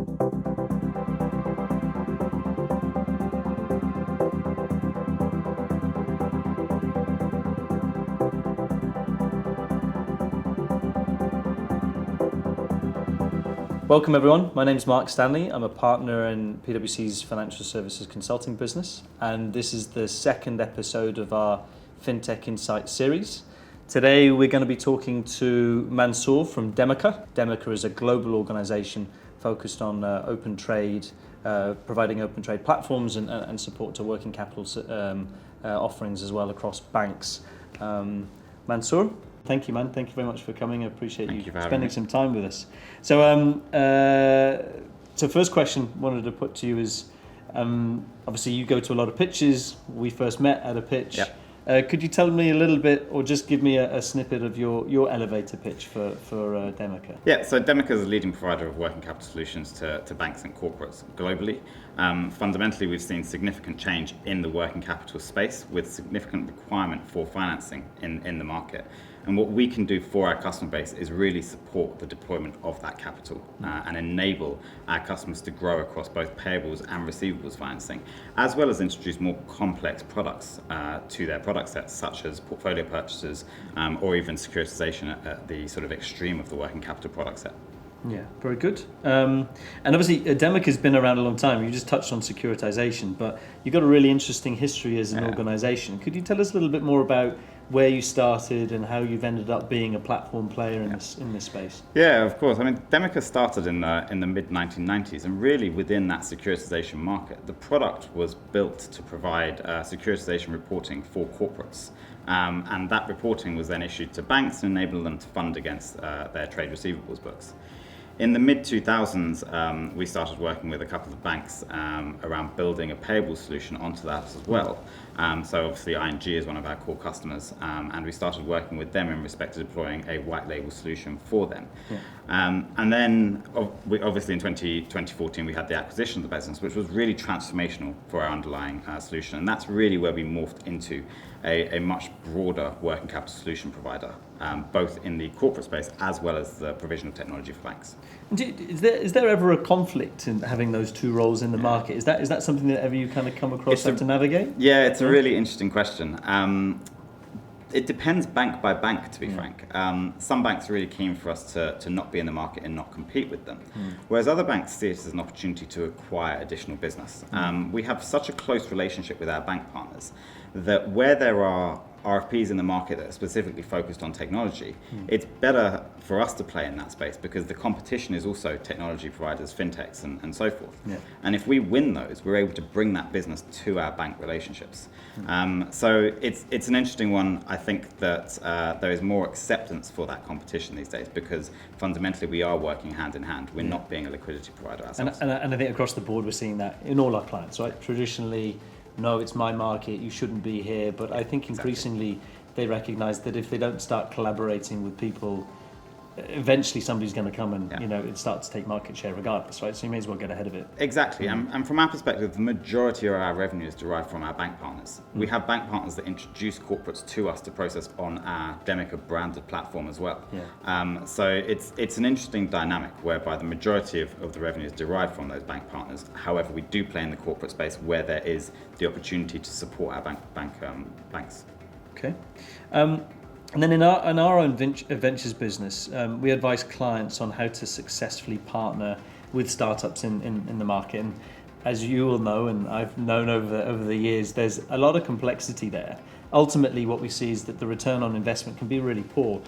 Welcome everyone, my name is Mark Stanley. I'm a partner in PwC's financial services consulting business, and this is the second episode of our Fintech Insight series. Today we're going to be talking to Mansoor from Demica. Demica is a global organization focused on open trade, providing open trade platforms and support to working capital offerings as well across banks. Mansoor, thank you, man. Thank you very much for coming. I appreciate you spending some time with us. So, first question I wanted to put to you is, obviously you go to a lot of pitches. We first met at a pitch. Yep. Could you tell me a little bit, or just give me a snippet of your elevator pitch for Demica? Yeah, so Demica is a leading provider of working capital solutions to banks and corporates globally. Fundamentally, we've seen significant change in the working capital space with significant requirement for financing in the market. And what we can do for our customer base is really support the deployment of that capital and enable our customers to grow across both payables and receivables financing, as well as introduce more complex products to their product sets, such as portfolio purchases or even securitization at the sort of extreme of the working capital product set. Yeah, very good. And obviously, Demica has been around a long time. You just touched on securitization, but you've got a really interesting history as an organization. Could you tell us a little bit more about where you started and how you've ended up being a platform player in this space? Yeah, of course. I mean, Demica started in the mid 1990s, and really within that securitization market, the product was built to provide securitization reporting for corporates. And that reporting was then issued to banks and enabled them to fund against their trade receivables books. In the mid-2000s, we started working with a couple of banks around building a payable solution onto that as well. So obviously ING is one of our core customers, and we started working with them in respect to deploying a white label solution for them. Yeah. And then obviously in 2014 we had the acquisition of the business, which was really transformational for our underlying solution. And that's really where we morphed into a much broader working capital solution provider, both in the corporate space as well as the provision of technology for banks. Is there ever a conflict in having those two roles in the market? Is that something that ever you kind of come across have to navigate? Yeah, it's a really interesting question. It depends bank by bank, to be frank. Some banks are really keen for us to not be in the market and not compete with them, whereas other banks see it as an opportunity to acquire additional business. We have such a close relationship with our bank partners that where there are RFPs in the market that are specifically focused on technology, it's better for us to play in that space because the competition is also technology providers, fintechs, and so forth. Yeah. And if we win those, we're able to bring that business to our bank relationships. So it's an interesting one. I think that there is more acceptance for that competition these days because fundamentally we are working hand in hand. We're not being a liquidity provider ourselves. And I think across the board we're seeing that in all our clients, right? Traditionally, no, it's my market, you shouldn't be here. But I think increasingly they recognize that if they don't start collaborating with people, eventually somebody's going to come and it starts to take market share regardless, right? So you may as well get ahead of it. Exactly. And from our perspective, the majority of our revenue is derived from our bank partners. We have bank partners that introduce corporates to us to process on our Demica branded platform as well. Yeah. So it's an interesting dynamic whereby the majority of the revenue is derived from those bank partners. However, we do play in the corporate space where there is the opportunity to support our banks. Okay. And then in our own ventures business, we advise clients on how to successfully partner with startups in the market. And as you all know, and I've known over the years, there's a lot of complexity there. Ultimately, what we see is that the return on investment can be really poor.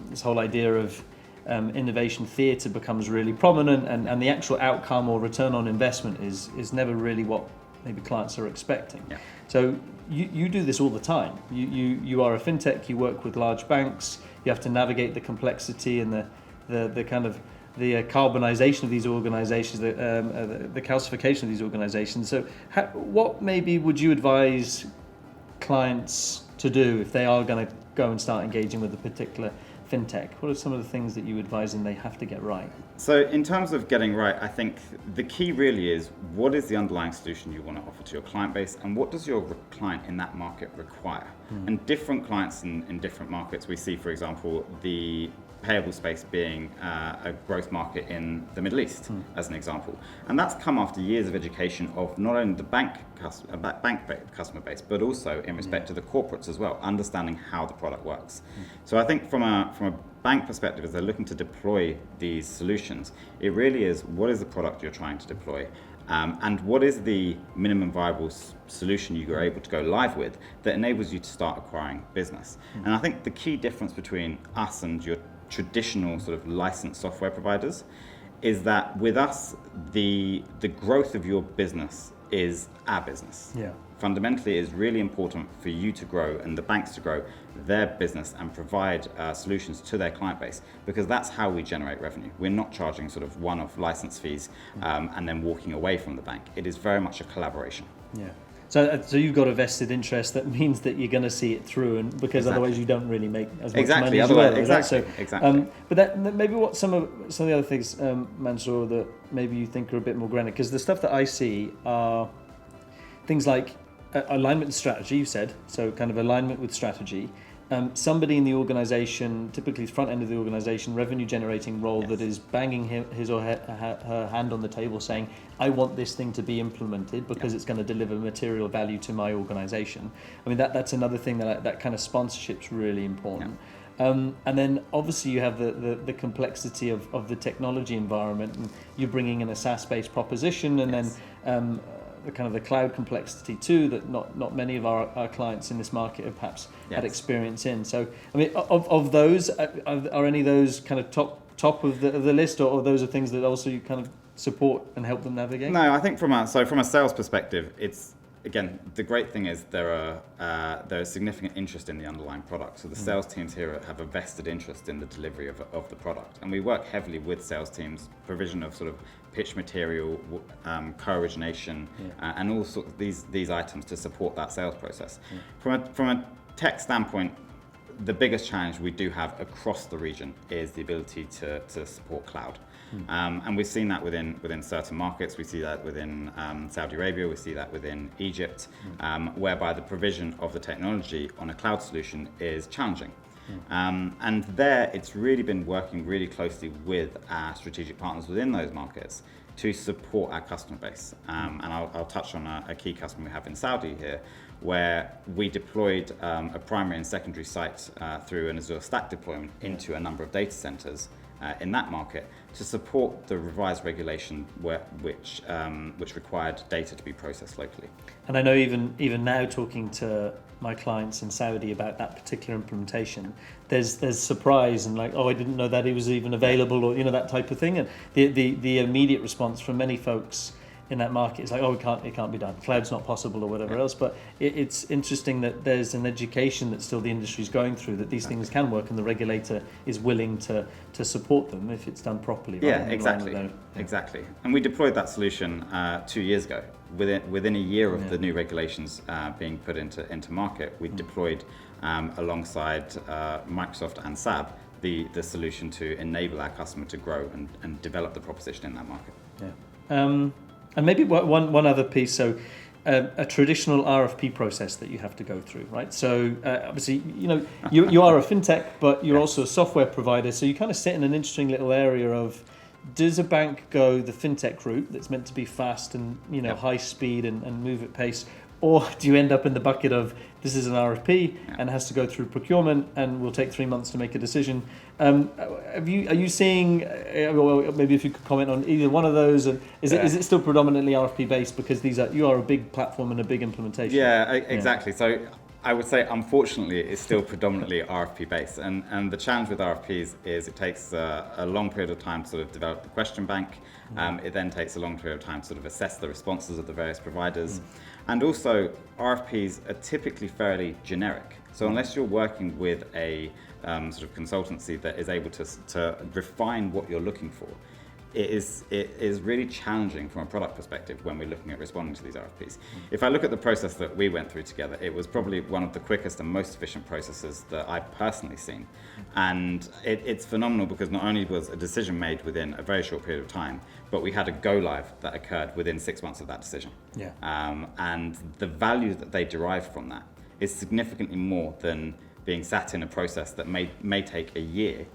This whole idea of innovation theatre becomes really prominent, and the actual outcome or return on investment is never really what maybe clients are expecting. Yeah. So you do this all the time. You are a fintech. You work with large banks. You have to navigate the complexity and the kind of the carbonization of these organizations, the calcification of these organizations. So what maybe would you advise clients to do if they are going to go and start engaging with a particular fintech? What are some of the things that you advise them they have to get right? So in terms of getting right, I think the key really is what is the underlying solution you want to offer to your client base and what does your client in that market require? And different clients in different markets, we see, for example, the payable space being a growth market in the Middle East, as an example. And that's come after years of education of not only the bank customer base, but also in respect to the corporates as well, understanding how the product works. So I think from a bank perspective, as they're looking to deploy these solutions, it really is, what is the product you're trying to deploy? And what is the minimum viable solution you are able to go live with that enables you to start acquiring business? And I think the key difference between us and your traditional sort of licensed software providers is that with us, the growth of your business is our business. Yeah. Fundamentally, it is really important for you to grow and the banks to grow their business and provide solutions to their client base, because that's how we generate revenue. We're not charging sort of one-off license fees and then walking away from the bank. It is very much a collaboration. Yeah. So you've got a vested interest that means that you're going to see it through, and because otherwise you don't really make as much money as you will. Exactly. But that maybe what some of the other things, Mansoor, that maybe you think are a bit more granular, because the stuff that I see are things like alignment and strategy. You said so, kind of alignment with strategy. Somebody in the organisation, typically the front end of the organisation, revenue generating role that is banging his or her hand on the table saying, I want this thing to be implemented because it's going to deliver material value to my organisation. I mean, that's another thing that kind of sponsorship's really important. And then obviously you have the complexity of the technology environment, and you're bringing in a SaaS-based proposition, and then the kind of the cloud complexity too, that not many of our clients in this market have perhaps had experience in. So, I mean, of those, are any of those kind of top of the list, or those are things that also you kind of support and help them navigate? No, I think from a sales perspective, it's, again, the great thing is there is significant interest in the underlying product. So the sales teams here have a vested interest in the delivery of the product, and we work heavily with sales teams, provision of sort of pitch material, co-origination, and all sorts of these items to support that sales process. From a tech standpoint, the biggest challenge we do have across the region is the ability to support cloud. And we've seen that within certain markets. We see that within Saudi Arabia, we see that within Egypt, whereby the provision of the technology on a cloud solution is challenging. And there, it's really been working really closely with our strategic partners within those markets to support our customer base. And I'll touch on a key customer we have in Saudi here, where we deployed a primary and secondary site through an Azure Stack deployment into a number of data centers in that market to support the revised regulation which required data to be processed locally. And I know even now, talking to my clients in Saudi about that particular implementation, there's surprise and like, oh, I didn't know that it was even available, or that type of thing. And the immediate response from many folks in that market is like, oh, it can't be done. Cloud's not possible, or whatever else. But it's interesting that there's an education that still the industry's going through, that these things can work, and the regulator is willing to support them if it's done properly. Right? Yeah, exactly. And we deployed that solution 2 years ago. Within a year of the new regulations being put into market, we deployed alongside Microsoft and SAB the solution to enable our customer to grow and develop the proposition in that market. Yeah. And maybe one other piece, so a traditional RFP process that you have to go through, right? So obviously, you are a fintech, but you're also a software provider, so you kind of sit in an interesting little area of, does a bank go the fintech route that's meant to be fast and high speed and move at pace, or do you end up in the bucket of, this is an RFP and has to go through procurement and will take 3 months to make a decision? Are you seeing, well, maybe if you could comment on either one of those, and is it still predominantly RFP based, because you are a big platform and a big implementation? Yeah, exactly. So I would say, unfortunately, it's still predominantly RFP based, and the challenge with RFPs is it takes a long period of time to sort of develop the question bank. It then takes a long period of time to sort of assess the responses of the various providers. And also, RFPs are typically fairly generic. So unless you're working with a sort of consultancy that is able to refine what you're looking for, it is really challenging from a product perspective when we're looking at responding to these RFPs. If I look at the process that we went through together, it was probably one of the quickest and most efficient processes that I've personally seen. And it's phenomenal, because not only was a decision made within a very short period of time, but we had a go live that occurred within 6 months of that decision. Yeah. And the value that they derive from that is significantly more than being sat in a process that may take a year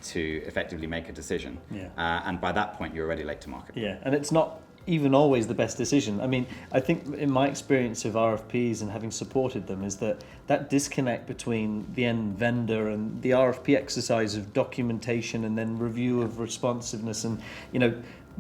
to effectively make a decision. Yeah. And by that point, you're already late to market. Yeah, and it's not even always the best decision. I mean, I think in my experience of RFPs and having supported them is that disconnect between the end vendor and the RFP exercise of documentation and then review of responsiveness and,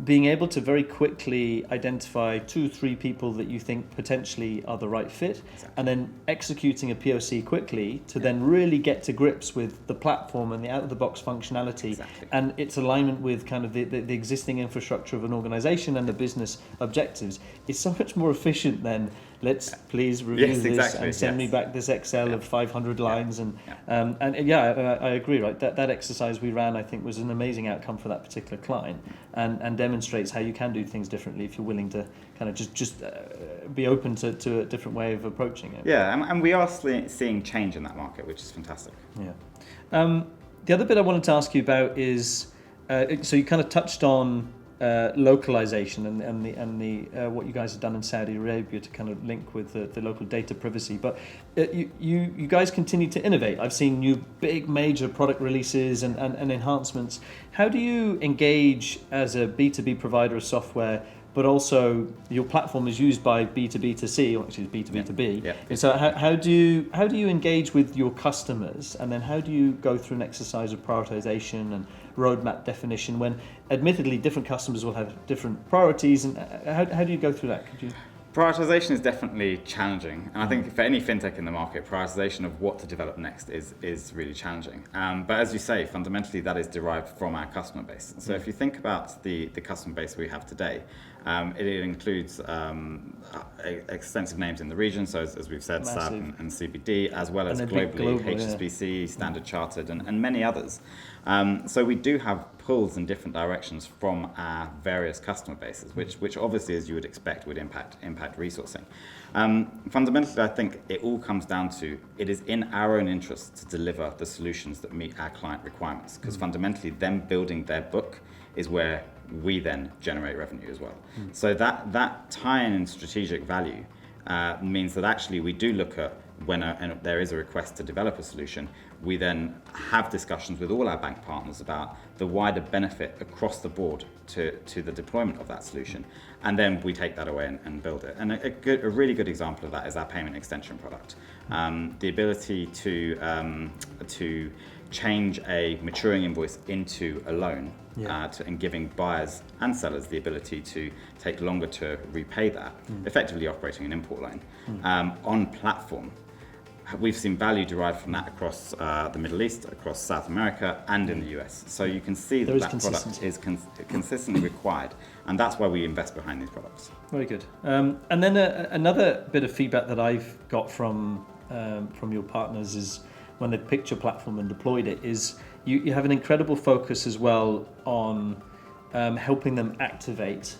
being able to very quickly identify 2-3 people that you think potentially are the right fit, and then executing a POC quickly to then really get to grips with the platform and the out-of-the-box functionality and its alignment with kind of the existing infrastructure of an organization and the business objectives is so much more efficient than let's please review this and send me back this Excel of 500 lines I agree, right? That exercise we ran, I think, was an amazing outcome for that particular client and demonstrates how you can do things differently if you're willing to kind of just be open to a different way of approaching it. Yeah, and we are seeing change in that market, which is fantastic. Yeah. The other bit I wanted to ask you about is, so you kind of touched on localization and the what you guys have done in Saudi Arabia to kind of link with the local data privacy, but you guys continue to innovate. I've seen new big major product releases and enhancements. How do you engage as a B2B provider of software, but also your platform is used by B2B2C, or actually B2B2B. Yeah. And so how do you engage with your customers, and then how do you go through an exercise of prioritization and roadmap definition when admittedly different customers will have different priorities, and how do you go through that? Could you? Prioritization is definitely challenging, and I think for any fintech in the market, prioritization of what to develop next is really challenging. But as you say, fundamentally that is derived from our customer base. So if you think about the customer base we have today, it includes extensive names in the region, so as we've said, SAB and CBD, as well as globally, HSBC, Standard Chartered, and many others. So we do have pulls in different directions from our various customer bases, which obviously, as you would expect, would impact resourcing. Fundamentally, I think it all comes down to it is in our own interest to deliver the solutions that meet our client requirements, because fundamentally them building their book is where we then generate revenue as well. So that tie-in in strategic value means that actually we do look at when there is a request to develop a solution, we then have discussions with all our bank partners about the wider benefit across the board to the deployment of that solution. And then we take that away and build it. And a really good example of that is our payment extension product. The ability to change a maturing invoice into a loan, and giving buyers and sellers the ability to take longer to repay that, effectively operating an import loan on platform. We've seen value derived from that across the Middle East, across South America, and in the US. So you can see that product is consistently required, and that's why we invest behind these products. Very good. And then another bit of feedback that I've got from your partners is when they picked your platform and deployed it, is you have an incredible focus as well on helping them activate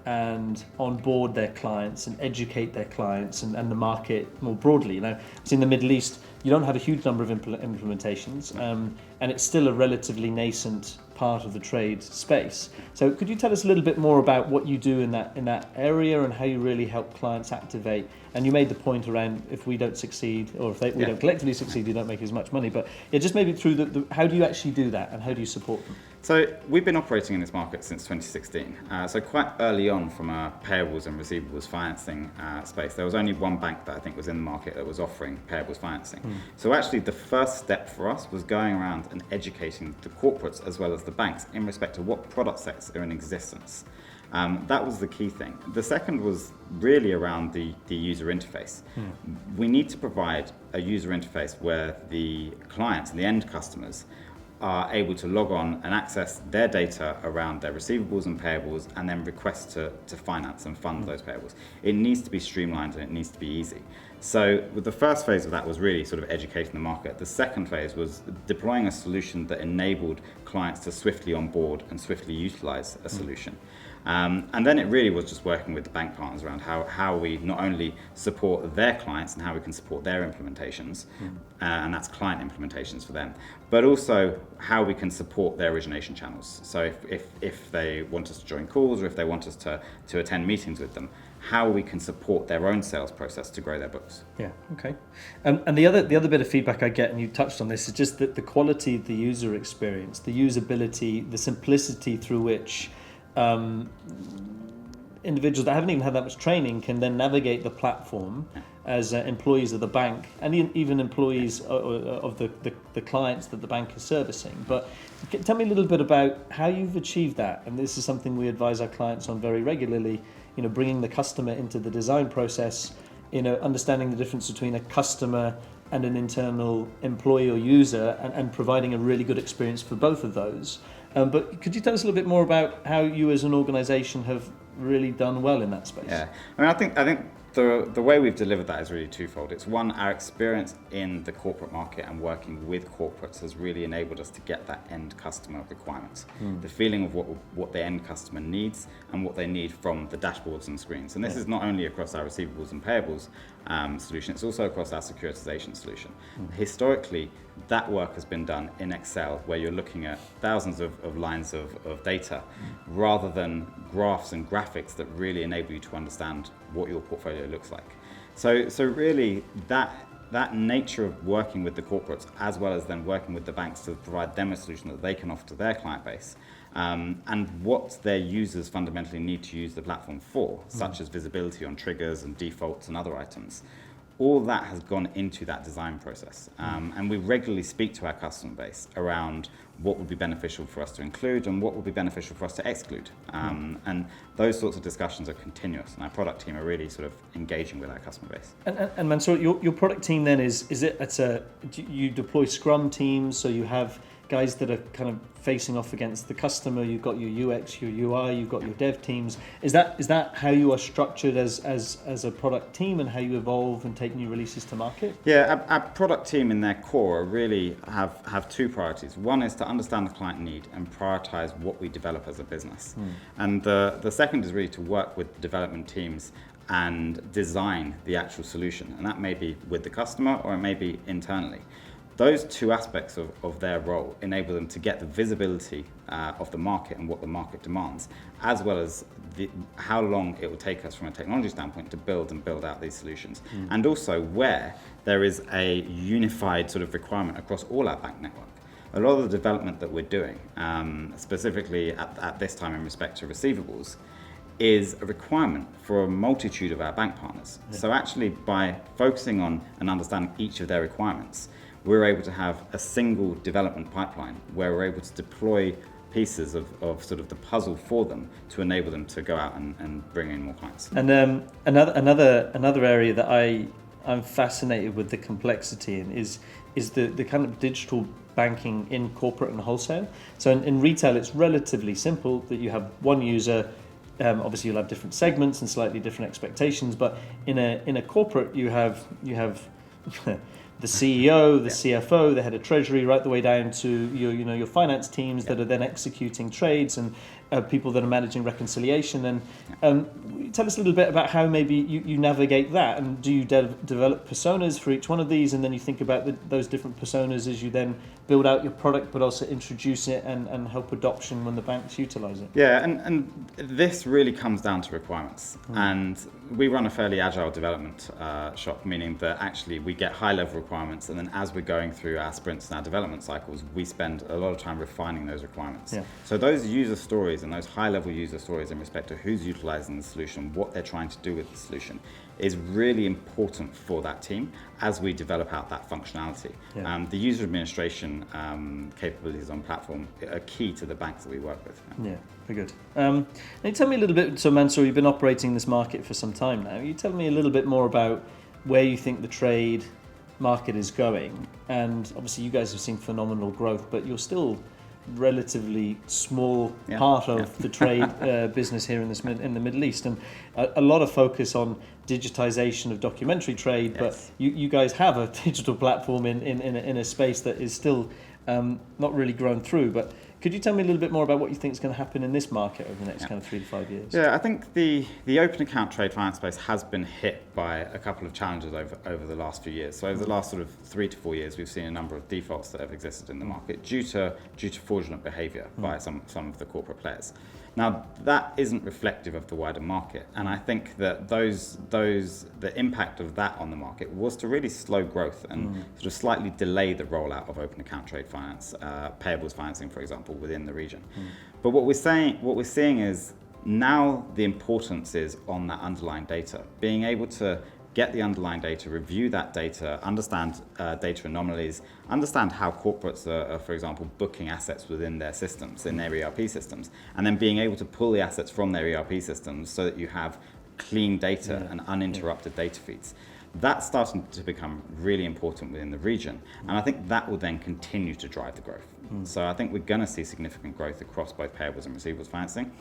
and onboard their clients and educate their clients and the market more broadly. It's in the Middle East, you don't have a huge number of implementations, and it's still a relatively nascent part of the trade space. So could you tell us a little bit more about what you do in that area and how you really help clients activate? And you made the point around if we don't succeed, or if we don't collectively succeed, you don't make as much money. But just maybe through how do you actually do that, and how do you support them? So we've been operating in this market since 2016. So quite early on from a payables and receivables financing space, there was only one bank that I think was in the market that was offering payables financing. So actually the first step for us was going around and educating the corporates as well as the banks in respect to what product sets are in existence. That was the key thing. The second was really around the user interface. We need to provide a user interface where the clients and the end customers are able to log on and access their data around their receivables and payables, and then request to finance and fund those payables. It needs to be streamlined and it needs to be easy. So the first phase of that was really sort of educating the market. The second phase was deploying a solution that enabled clients to swiftly onboard and swiftly utilize a solution. And then it really was just working with the bank partners around how we not only support their clients and how we can support their implementations, and that's client implementations for them, but also how we can support their origination channels. So if they want us to join calls or if they want us to attend meetings with them, how we can support their own sales process to grow their books. Yeah, okay. And the other bit of feedback I get, and you touched on this, is just that the quality of the user experience, the usability, the simplicity through which individuals that haven't even had that much training can then navigate the platform as employees of the bank, and even employees of the clients that the bank is servicing. But tell me a little bit about how you've achieved that. And this is something we advise our clients on very regularly, bringing the customer into the design process, understanding the difference between a customer and an internal employee or user, and providing a really good experience for both of those. But could you tell us a little bit more about how you as an organisation have really done well in that space? Yeah, I think the way we've delivered that is really twofold. It's one, our experience in the corporate market and working with corporates has really enabled us to get that end customer requirements, the feeling of what the end customer needs and what they need from the dashboards and screens. And this is not only across our receivables and payables solution, it's also across our securitization solution. Historically, that work has been done in Excel, where you're looking at thousands of lines of data, rather than graphs and graphics that really enable you to understand what your portfolio looks like. So really, that nature of working with the corporates, as well as then working with the banks to provide them a solution that they can offer to their client base, and what their users fundamentally need to use the platform for, such as visibility on triggers and defaults and other items. All that has gone into that design process. And we regularly speak to our customer base around what would be beneficial for us to include and what would be beneficial for us to exclude. And those sorts of discussions are continuous, and our product team are really sort of engaging with our customer base. And Mansoor, your product team then you deploy Scrum teams, so you have guys that are kind of facing off against the customer, you've got your UX, your UI, you've got your dev teams. Is that how you are structured as a product team, and how you evolve and take new releases to market? Yeah, our product team in their core really have two priorities. One is to understand the client need and prioritize what we develop as a business. And the second is really to work with development teams and design the actual solution. And that may be with the customer or it may be internally. Those two aspects of their role enable them to get the visibility of the market and what the market demands, as well as how long it will take us from a technology standpoint to build out these solutions. And also where there is a unified sort of requirement across all our bank network. A lot of the development that we're doing, specifically at this time in respect to receivables, is a requirement for a multitude of our bank partners. Yeah. So actually, by focusing on and understanding each of their requirements, we're able to have a single development pipeline where we're able to deploy pieces of sort of the puzzle for them to enable them to go out and bring in more clients. And another area that I'm fascinated with the complexity in is the kind of digital banking in corporate and wholesale. So in retail, it's relatively simple that you have one user. Obviously, you'll have different segments and slightly different expectations. But in a corporate, you have the CEO, the CFO, the head of treasury, right the way down to your finance teams that are then executing trades, and people that are managing reconciliation. And tell us a little bit about how maybe you navigate that, and do you develop personas for each one of these, and then you think about those different personas as you then build out your product, but also introduce it and help adoption when the banks utilize it? Yeah, and this really comes down to requirements. And we run a fairly agile development shop, meaning that actually we get high-level requirements, and then as we're going through our sprints and our development cycles, we spend a lot of time refining those requirements. Yeah. So those user stories and those high-level user stories in respect to who's utilizing the solution, what they're trying to do with the solution, is really important for that team as we develop out that functionality. Yeah. The user administration capabilities on platform are key to the banks that we work with. Yeah, very good. Now you tell me a little bit, so Mansoor, you've been operating this market for some time now. You tell me a little bit more about where you think the trade market is going. And obviously you guys have seen phenomenal growth, but you're still relatively small part of the trade business here in the Middle East, and a lot of focus on digitization of documentary trade. Yes. But you guys have a digital platform in a space that is still not really grown through. But Could you tell me a little bit more about what you think is going to happen in this market over the next kind of 3 to 5 years? Yeah, I think the open account trade finance space has been hit by a couple of challenges over the last few years. So over the last sort of 3 to 4 years, we've seen a number of defaults that have existed in the market due to fraudulent behaviour by some of the corporate players. Now, that isn't reflective of the wider market, and I think that the impact of that on the market was to really slow growth and sort of slightly delay the rollout of open account trade finance, payables financing, for example, within the region. But what we're seeing is now the importance is on that underlying data, being able to get the underlying data, review that data, understand data anomalies, understand how corporates are, for example, booking assets within their systems, in their ERP systems, and then being able to pull the assets from their ERP systems so that you have clean data and uninterrupted data feeds. That's starting to become really important within the region, and I think that will then continue to drive the growth. So I think we're going to see significant growth across both payables and receivables financing.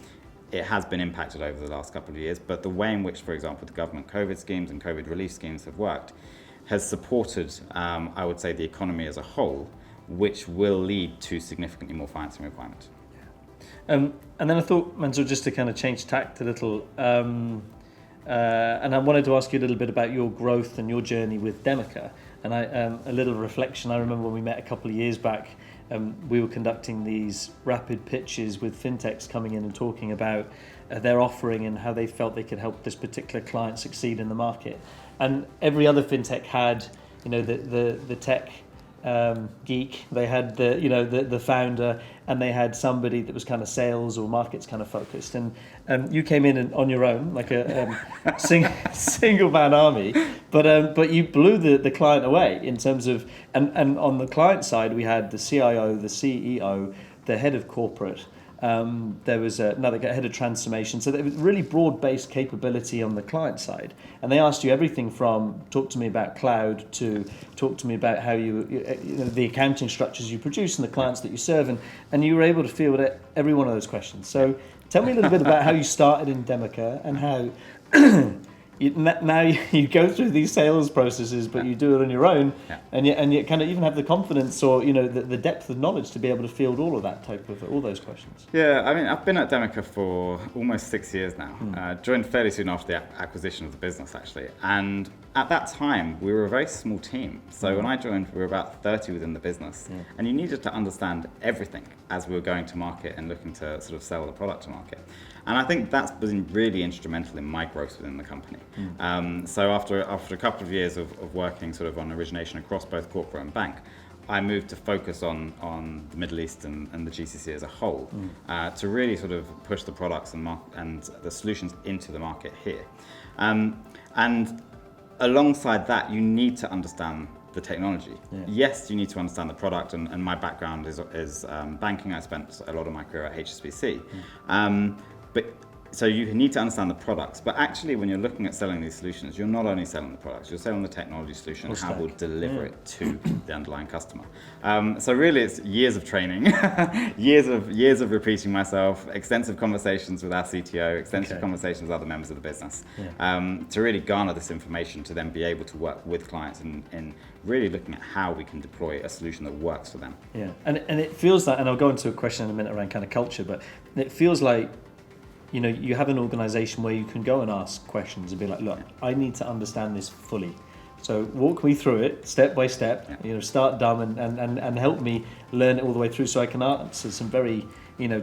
It has been impacted over the last couple of years, but the way in which, for example, the government COVID schemes and COVID relief schemes have worked has supported, I would say, the economy as a whole, which will lead to significantly more financing requirements. And then I thought, Mansour, just to kind of change tact a little, and I wanted to ask you a little bit about your growth and your journey with Demica. And a little reflection, I remember when we met a couple of years back, we were conducting these rapid pitches with fintechs coming in and talking about their offering and how they felt they could help this particular client succeed in the market. And every other fintech had, the tech geek, they had the founder, and they had somebody that was kind of sales or markets kind of focused. And you came in and on your own, like a single man army, but you blew the client away in terms of, and on the client side we had the CIO, the CEO, the head of corporate. There was another head of transformation, so there was really broad-based capability on the client side, and they asked you everything from talk to me about cloud to talk to me about how the accounting structures you produce and the clients that you serve, and you were able to field every one of those questions. So tell me a little bit about how you started in Demica and how now you go through these sales processes, but you do it on your own, and yet kind of even have the confidence or the depth of knowledge to be able to field all those questions. Yeah, I mean, I've been at Demica for almost 6 years now. Joined fairly soon after the acquisition of the business, actually, and at that time we were a very small team. So when I joined, we were about 30 within the business, and you needed to understand everything as we were going to market and looking to sort of sell the product to market. And I think that's been really instrumental in my growth within the company. So after a couple of years of working sort of on origination across both corporate and bank, I moved to focus on the Middle East and the GCC as a whole, to really sort of push the products and the solutions into the market here. And alongside that, you need to understand the technology. Yes, you need to understand the product, and my background is banking. I spent a lot of my career at HSBC. But so you need to understand the products, but actually when you're looking at selling these solutions, you're not only selling the products, you're selling the technology solution and how we'll deliver it to the underlying customer. So really it's years of training, years of repeating myself, extensive conversations with our CTO, extensive conversations with other members of the business, to really garner this information to then be able to work with clients in really looking at how we can deploy a solution that works for them. Yeah, and it feels like, and I'll go into a question in a minute around kind of culture, but it feels like you have an organization where you can go and ask questions and be like, look, I need to understand this fully. So walk me through it step by step, start dumb and help me learn it all the way through so I can answer some very,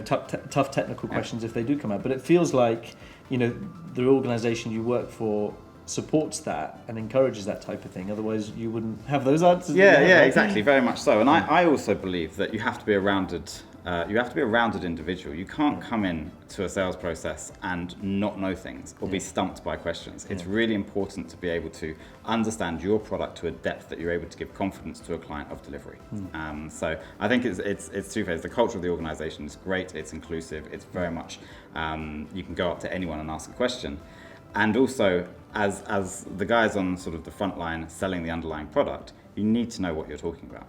tough technical questions if they do come out. But it feels like, the organization you work for supports that and encourages that type of thing. Otherwise you wouldn't have those answers. Yeah, exactly. Very much so. And I also believe that you have to be a rounded individual. You can't come in to a sales process and not know things or be stumped by questions. It's really important to be able to understand your product to a depth that you're able to give confidence to a client of delivery. So I think it's two-phase. The culture of the organization is great. It's inclusive. It's very much, you can go up to anyone and ask a question. And also, as the guys on sort of the front line selling the underlying product, you need to know what you're talking about.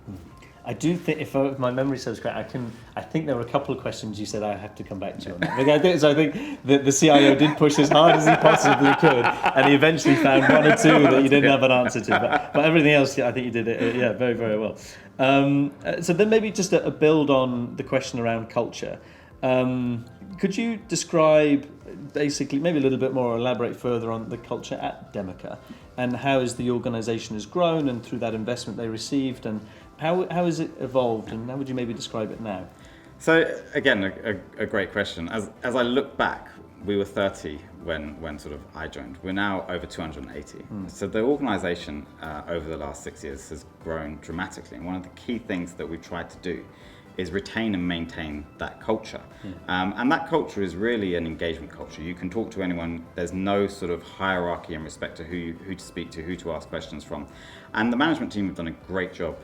I do think, if my memory serves correct, I think there were a couple of questions you said I have to come back to you on that. So I think the CIO did push as hard as he possibly could, and he eventually found one or two that you didn't have an answer to. But everything else, I think you did it, very, very well. So then maybe just a build on the question around culture. Could you describe basically, maybe a little bit more, elaborate further on the culture at Demica and how as the organisation has grown and through that investment they received, and how has it evolved, and how would you maybe describe it now? So again, a great question. As I look back, we were 30 when sort of I joined. We're now over 280. So the organisation over the last 6 years has grown dramatically. And one of the key things that we've tried to do is retain and maintain that culture. And that culture is really an engagement culture. You can talk to anyone. There's no sort of hierarchy in respect to who to speak to, who to ask questions from. And the management team have done a great job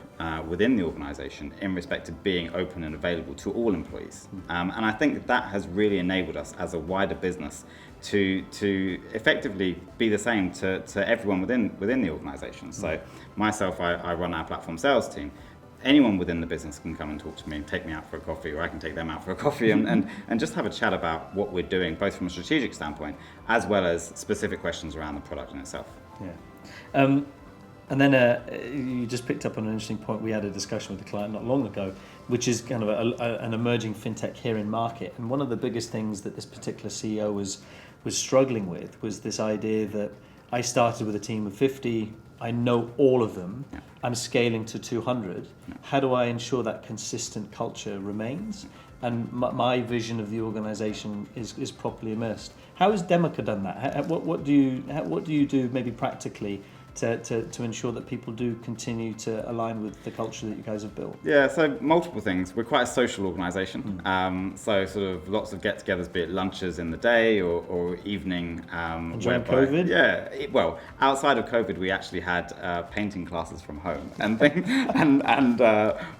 within the organisation in respect to being open and available to all employees. And I think that has really enabled us as a wider business to effectively be the same to everyone within the organisation. So myself, I run our platform sales team. Anyone within the business can come and talk to me and take me out for a coffee, or I can take them out for a coffee and just have a chat about what we're doing, both from a strategic standpoint, as well as specific questions around the product in itself. Yeah. And then you just picked up on an interesting point. We had a discussion with a client not long ago, which is kind of an emerging fintech here in market. And one of the biggest things that this particular CEO was struggling with was this idea that I started with a team of 50, I know all of them, Yeah. I'm scaling to 200. Yeah. How do I ensure that consistent culture remains? And my vision of the organisation is properly immersed. How has Demica done that? What do you do maybe practically to ensure that people do continue to align with the culture that you guys have built? Yeah, so multiple things. We're quite a social organisation, so sort of lots of get-togethers, be it lunches in the day or evening. During COVID? Yeah, well, outside of COVID, we actually had painting classes from home and things, and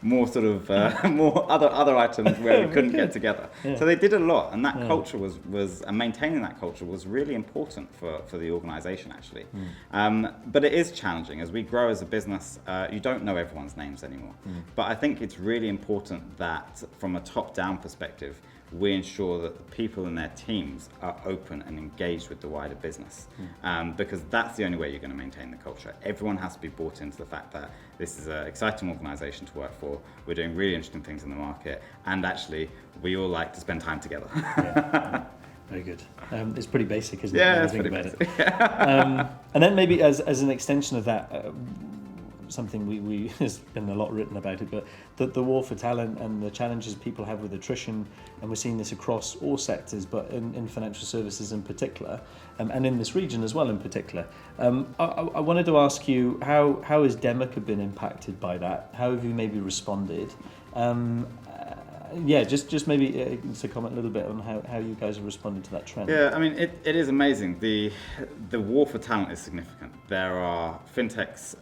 more sort of more other items where we couldn't get together. Yeah. So they did a lot, and that culture was and maintaining that culture was really important for the organisation actually. But it is challenging as we grow as a business. You don't know everyone's names anymore. But I think it's really important that from a top-down perspective, we ensure that the people in their teams are open and engaged with the wider business, because that's the only way you're going to maintain the culture. Everyone has to be bought into the fact that this is an exciting organisation to work for. We're doing really interesting things in the market, and actually, we all like to spend time together. Yeah. Very good. It's pretty basic, isn't it? Yeah, it's pretty basic. And then maybe as an extension of that, something we there's been a lot written about it, but the war for talent and the challenges people have with attrition, and we're seeing this across all sectors, but in financial services in particular, and in this region as well in particular. I wanted to ask you, how has Demica been impacted by that? How have you maybe responded? Yeah, just maybe to comment a little bit on how you guys have responded to that trend. Yeah, I mean, it is amazing. The war for talent is significant. There are fintechs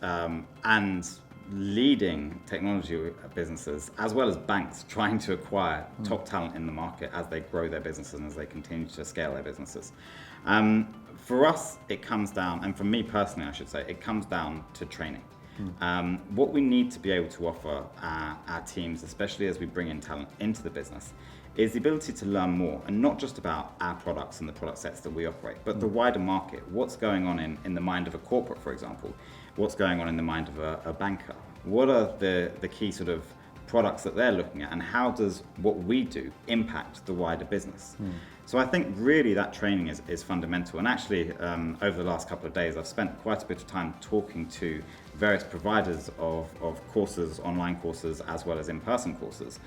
and leading technology businesses, as well as banks, trying to acquire top talent in the market as they grow their businesses and as they continue to scale their businesses. For us, it comes down, and for me personally, I should say, it comes down to training. What we need to be able to offer our teams, especially as we bring in talent into the business, is the ability to learn more, and not just about our products and the product sets that we operate, but the wider market. What's going on in the mind of a corporate, for example? What's going on in the mind of a banker? What are the key sort of products that they're looking at, and how does what we do impact the wider business? So I think really that training is fundamental. And actually, over the last couple of days, I've spent quite a bit of time talking to various providers of courses, online courses, as well as in-person courses,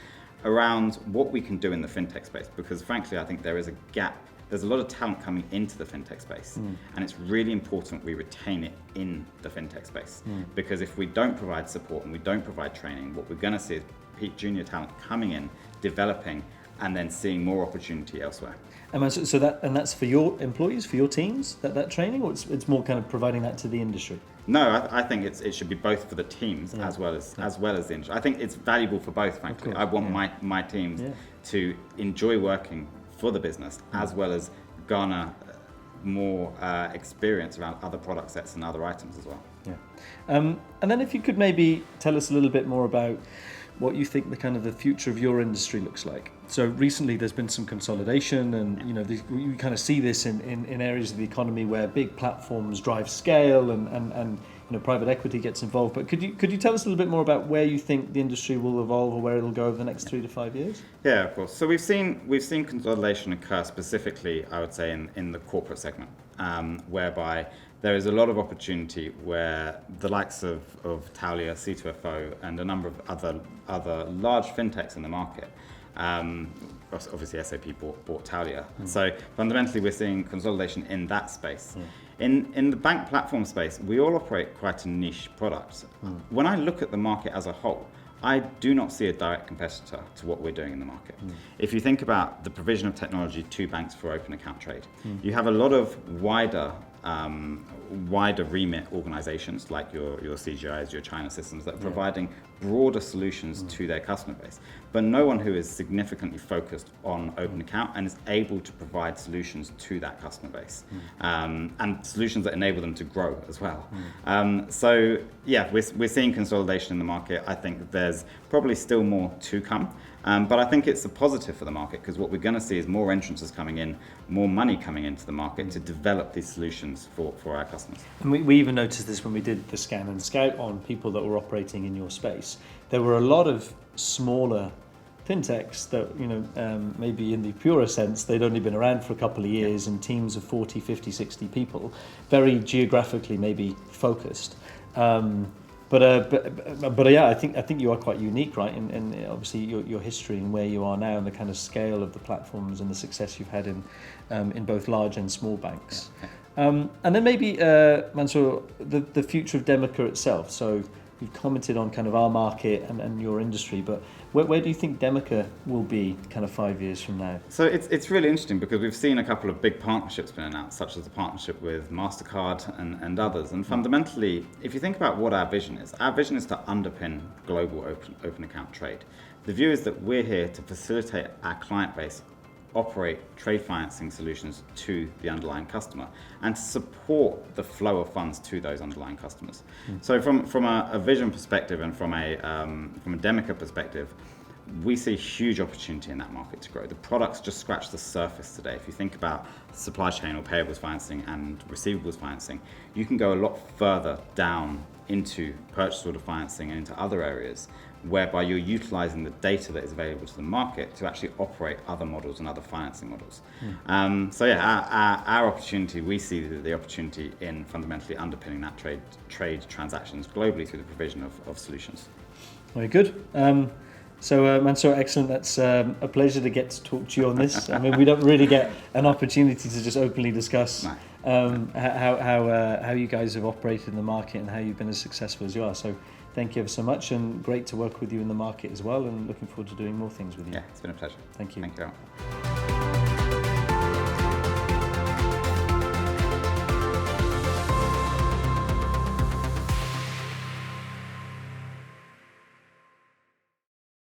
around what we can do in the fintech space. Because frankly, I think there is a gap. There's a lot of talent coming into the fintech space, and it's really important we retain it in the fintech space. Because if we don't provide support and we don't provide training, what we're going to see is junior talent coming in, developing, and then seeing more opportunity elsewhere. So that's for your employees, for your teams, that training, or it's more kind of providing that to the industry? No, I think it should be both for the teams as well as the industry. I think it's valuable for both, frankly. I want my teams to enjoy working for the business as well as garner more experience around other product sets and other items as well. Yeah. And then if you could maybe tell us a little bit more about what you think the future of your industry looks like. So recently there's been some consolidation, and you kind of see this in areas of the economy where big platforms drive scale, and private equity gets involved. But could you tell us a little bit more about where you think the industry will evolve or where it'll go over the next 3 to 5 years? Yeah, of course. So we've seen consolidation occur specifically, I would say, in the corporate segment, whereby there is a lot of opportunity where the likes of Taulia, C2FO, and a number of other large fintechs in the market. Obviously, SAP bought Taulia. So fundamentally, we're seeing consolidation in that space. In the bank platform space, we all operate quite a niche product. When I look at the market as a whole, I do not see a direct competitor to what we're doing in the market. If you think about the provision of technology to banks for open account trade, you have a lot of wider remit organizations like your CGIs, your China systems that are providing broader solutions to their customer base, but no one who is significantly focused on open account and is able to provide solutions to that customer base, and solutions that enable them to grow as well. So yeah, we're seeing consolidation in the market. I think there's probably still more to come. But I think it's a positive for the market, because what we're going to see is more entrants coming in, more money coming into the market to develop these solutions for our customers. And we even noticed this when we did the scan and scout on people that were operating in your space. There were a lot of smaller fintechs that, maybe in the purer sense, they'd only been around for a couple of years, in teams of 40, 50, 60 people, very geographically maybe focused. But yeah, I think you are quite unique, right? And obviously your history and where you are now, and the kind of scale of the platforms and the success you've had in both large and small banks. And then maybe Mansour, the future of Demica itself. So you've commented on kind of our market and your industry, but where do you think Demica will be kind of 5 years from now? So it's really interesting, because we've seen a couple of big partnerships been announced, such as the partnership with MasterCard and others. And fundamentally, if you think about what our vision is to underpin global open account trade. The view is that we're here to facilitate our client base operate trade financing solutions to the underlying customer, and to support the flow of funds to those underlying customers. So from a vision perspective and from a Demica perspective, we see huge opportunity in that market to grow. The products just scratch the surface today. If you think about supply chain or payables financing and receivables financing, you can go a lot further down into purchase order financing and into other areas, whereby you're utilizing the data that is available to the market to actually operate other models and other financing models. So yeah, our opportunity, we see the opportunity in fundamentally underpinning that trade transactions globally through the provision of solutions. Very good. So Mansour, excellent. That's a pleasure to get to talk to you on this. I mean, we don't really get an opportunity to just openly discuss how you guys have operated in the market and how you've been as successful as you are. So thank you ever so much, and great to work with you in the market as well, and looking forward to doing more things with you. Yeah, it's been a pleasure. Thank you. Thank you very much.